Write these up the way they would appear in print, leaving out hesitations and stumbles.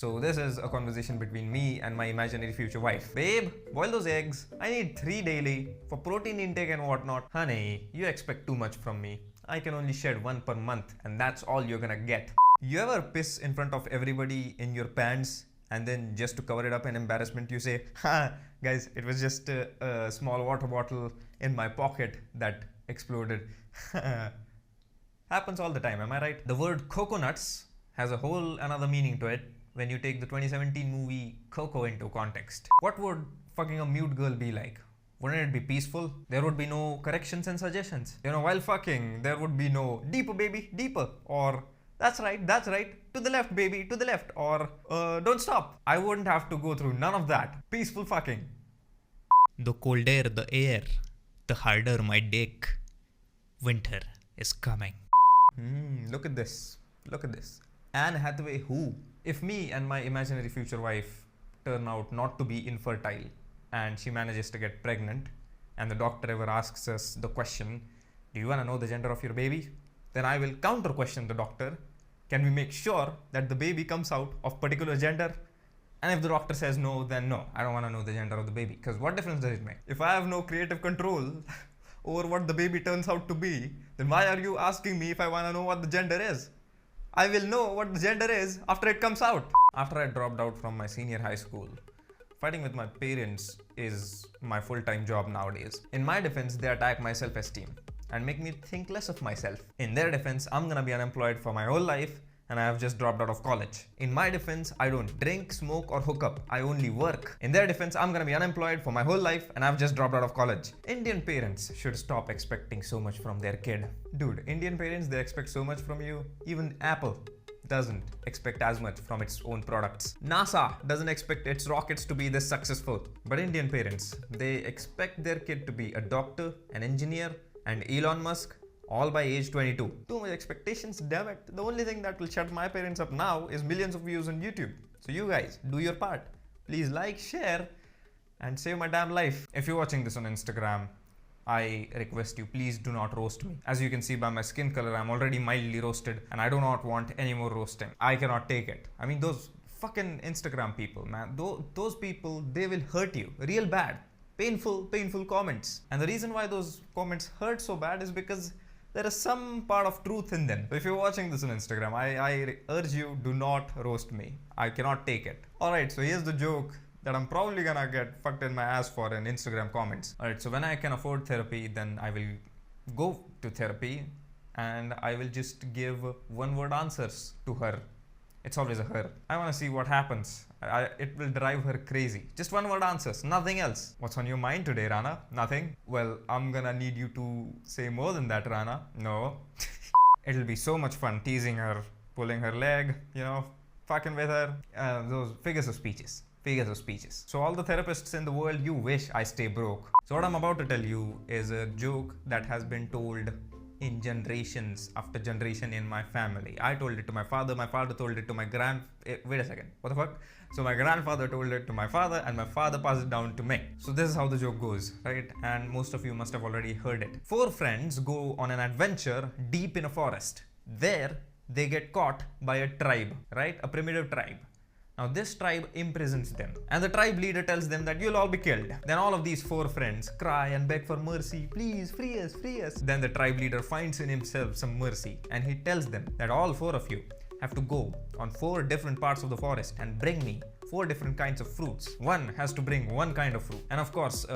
So this is a conversation between me and my imaginary future wife. Babe, boil those eggs. I need 3 daily for protein intake and whatnot. Honey, you expect too much from me. I can only shed 1 per month and that's all you're gonna get. You ever piss in front of everybody in your pants and then just to cover it up in embarrassment you say, ha, guys, it was just a small water bottle in my pocket that exploded. Happens all the time, am I right? The word coconuts has a whole another meaning to it when you take the 2017 movie Coco into context. What would fucking a mute girl be like? Wouldn't it be peaceful? There would be no corrections and suggestions. You know, while fucking, there would be no deeper baby, deeper, or that's right, to the left baby, to the left, or don't stop. I wouldn't have to go through none of that. Peaceful fucking. The colder the air, the harder my dick. Winter is coming. Look at this. Look at this. Anne Hathaway who? If me and my imaginary future wife turn out not to be infertile and she manages to get pregnant and the doctor ever asks us the question, do you want to know the gender of your baby? Then I will counter question the doctor. Can we make sure that the baby comes out of particular gender? And if the doctor says no, then no, I don't want to know the gender of the baby. Because what difference does it make? If I have no creative control over what the baby turns out to be, then why are you asking me if I want to know what the gender is? I will know what the gender is after it comes out. After I dropped out from my senior high school, fighting with my parents is my full-time job nowadays. In my defense, they attack my self-esteem and make me think less of myself. In their defense, I'm gonna be unemployed for my whole life and I have just dropped out of college. In my defense, I don't drink, smoke or hook up. I only work. In their defense, I'm gonna be unemployed for my whole life and I've just dropped out of college. Indian parents should stop expecting so much from their kid. Dude, Indian parents, they expect so much from you. Even Apple doesn't expect as much from its own products. NASA doesn't expect its rockets to be this successful. But Indian parents, they expect their kid to be a doctor, an engineer, and Elon Musk, all by age 22. Too much expectations, damn it. The only thing that will shut my parents up now is millions of views on YouTube. So you guys, do your part. Please like, share, and save my damn life. If you're watching this on Instagram, I request you, please do not roast me. As you can see by my skin color, I'm already mildly roasted and I do not want any more roasting. I cannot take it. I mean, those fucking Instagram people, man, those people, they will hurt you real bad. Painful comments. And the reason why those comments hurt so bad is because there is some part of truth in them. So if you're watching this on Instagram, I urge you, do not roast me. I cannot take it. Alright, so here's the joke that I'm probably gonna get fucked in my ass for in Instagram comments. Alright, so when I can afford therapy, then I will go to therapy and I will just give one-word answers to her. It's always a her. I want to see what happens. It will drive her crazy. Just one-word answers, nothing else. What's on your mind today, Rana? Nothing? Well, I'm gonna need you to say more than that, Rana. No. It'll be so much fun teasing her, pulling her leg, you know, fucking with her. Those figures of speeches. So all the therapists in the world, you wish I stay broke. So what I'm about to tell you is a joke that has been told in generations after generation in my family. I told it to my father told it to my wait a second, what the fuck? So my grandfather told it to my father and my father passed it down to me. So this is how the joke goes, right? And most of you must have already heard it. 4 friends go on an adventure deep in a forest. There, they get caught by a tribe, right? A primitive tribe. Now this tribe imprisons them and the tribe leader tells them that you'll all be killed. Then all of these 4 friends cry and beg for mercy. Please free us, free us. Then the tribe leader finds in himself some mercy and he tells them that all 4 of you have to go on 4 different parts of the forest and bring me 4 different kinds of fruits. One has to bring one kind of fruit. And of course,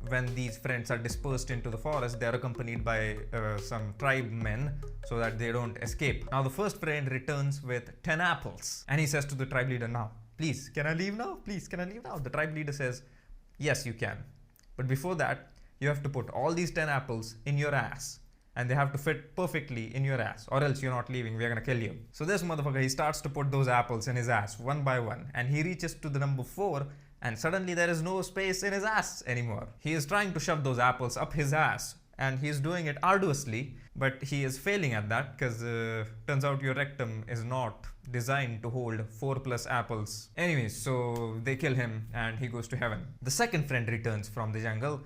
when these friends are dispersed into the forest, they are accompanied by some tribe men so that they don't escape. Now the first friend returns with 10 apples and he says to the tribe leader, now, please, can I leave now? Please, can I leave now? The tribe leader says, yes, you can. But before that, you have to put all these 10 apples in your ass. And they have to fit perfectly in your ass, or else you're not leaving, we're gonna kill you. So this motherfucker, he starts to put those apples in his ass one by one, and he reaches to the number 4, and suddenly there is no space in his ass anymore. He is trying to shove those apples up his ass, and he's doing it arduously, but he is failing at that, because turns out your rectum is not designed to hold 4+ apples. Anyways, so they kill him, and he goes to heaven. The second friend returns from the jungle,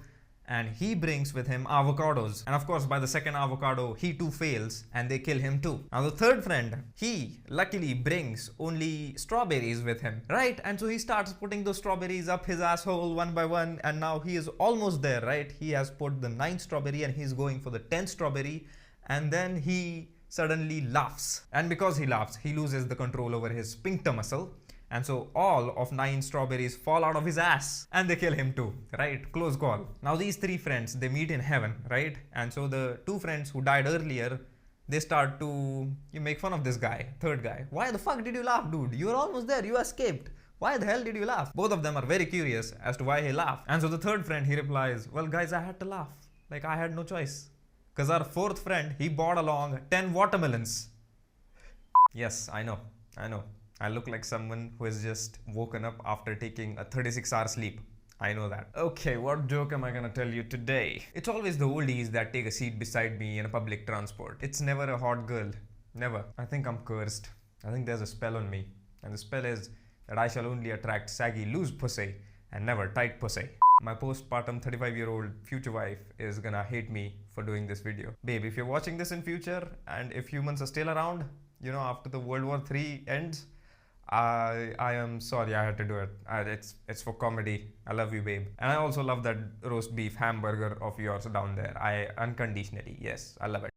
and he brings with him avocados. And of course, by the second avocado, he too fails and they kill him too. Now the third friend, he luckily brings only strawberries with him, right? And so he starts putting those strawberries up his asshole one by one, and now he is almost there, right? He has put the 9th strawberry and he's going for the 10th strawberry, and then he suddenly laughs. And because he laughs, he loses the control over his sphincter muscle. And so all of 9 strawberries fall out of his ass and they kill him too, right? Close call. Now these 3 friends, they meet in heaven, right? And so the 2 friends who died earlier, they start to make fun of this guy, third guy. Why the fuck did you laugh, dude? You were almost there, you escaped. Why the hell did you laugh? Both of them are very curious as to why he laughed. And so the third friend, he replies, well guys, I had to laugh. Like I had no choice. Because our fourth friend, he brought along 10 watermelons. Yes, I know. I look like someone who has just woken up after taking a 36-hour sleep. I know that. Okay, what joke am I gonna tell you today? It's always the oldies that take a seat beside me in a public transport. It's never a hot girl. Never. I think I'm cursed. I think there's a spell on me. And the spell is that I shall only attract saggy, loose pussy and never tight pussy. My postpartum 35-year-old future wife is gonna hate me for doing this video. Babe, if you're watching this in future and if humans are still around, after the World War III ends, I am sorry I had to do it. It's for comedy. I love you, babe. And I also love that roast beef hamburger of yours down there. Unconditionally, yes, I love it.